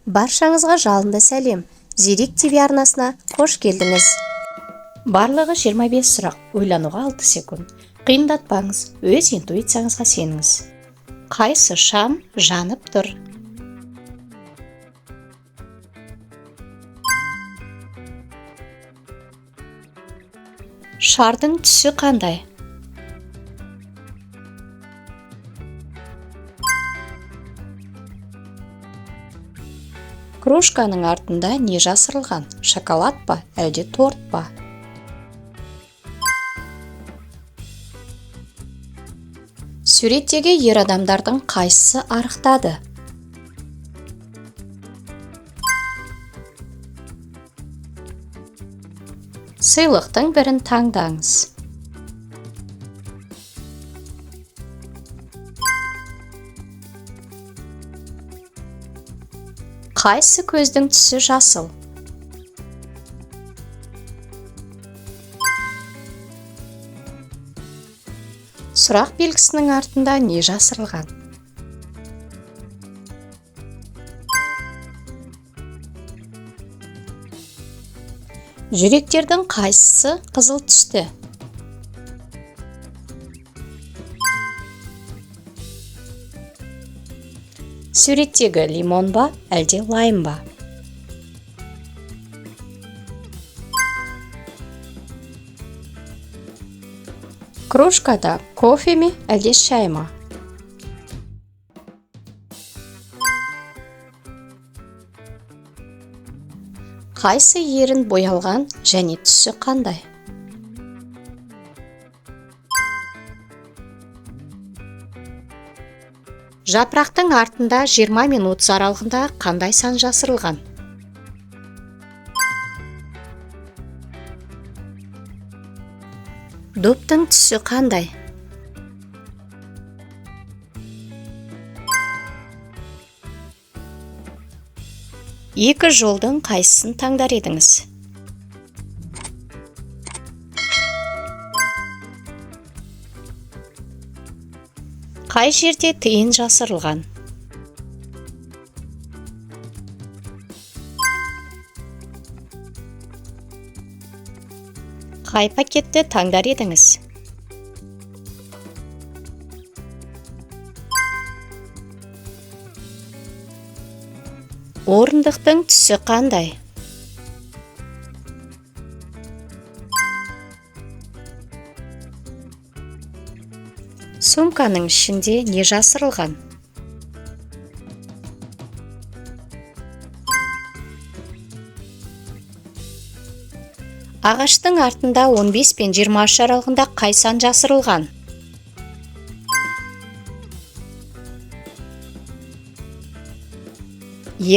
Баршаңызға жалынды сәлем. Зерек ТV арнасына қош келдіңіз. Барлығы 25 сұрақ, ойлануға 6 секунд. Қиындатпаңыз, өз интуицияңызға сеніңіз. Қайсы шам жанып тұр? Шардың түсі қандай? Кружканың артында не жасырылған? Шоколад па, әлде торт па? Суреттегі ер адамдардың қайсысы арықтады? Сыйлықтың бірін таңдаңыз. Қайсы көздің түсі жасыл? Сұрақ белгісінің артында не жасырылған? Жүректердің қайсысы қызыл түсті? Суреттегі лимон ба, әлде лайм ба? Кружкада кофе ме, әлде шай ма? Қайсы ерін боялған және түсі қандай? Жапырақтың артында 20 минут аралығында қандай сан жасырылған? Доптың түсі қандай? Екі жолдың қайсысын таңдар едіңіз? Қай жерде тиын жасырылған? Қай пакетті таңдар едіңіз? Орындықтың түсі қандай? Сумканың ішінде не жасырылған? Ағаштың артында 15 пен 23 аралығында қай сан жасырылған?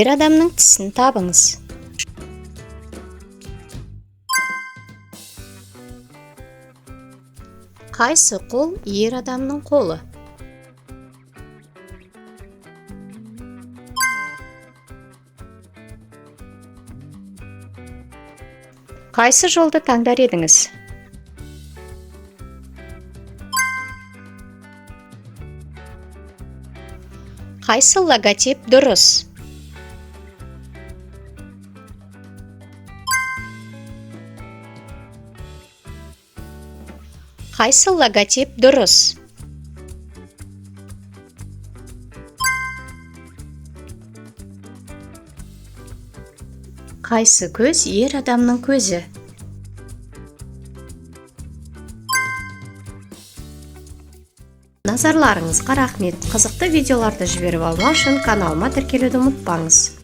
Ер адамның тісін табыңыз. Қайсы қол ер адамның қолы? Қайсы жолды таңдар едіңіз? Қайсы логотип дұрыс? Қайсы логотип дұрыс? Қайсы көз ер адамның көзі? Назарларыңызға рахмет. Қызықты видеоларды жіберіп алмау үшін каналыма тіркелуді ұмытпаңыз.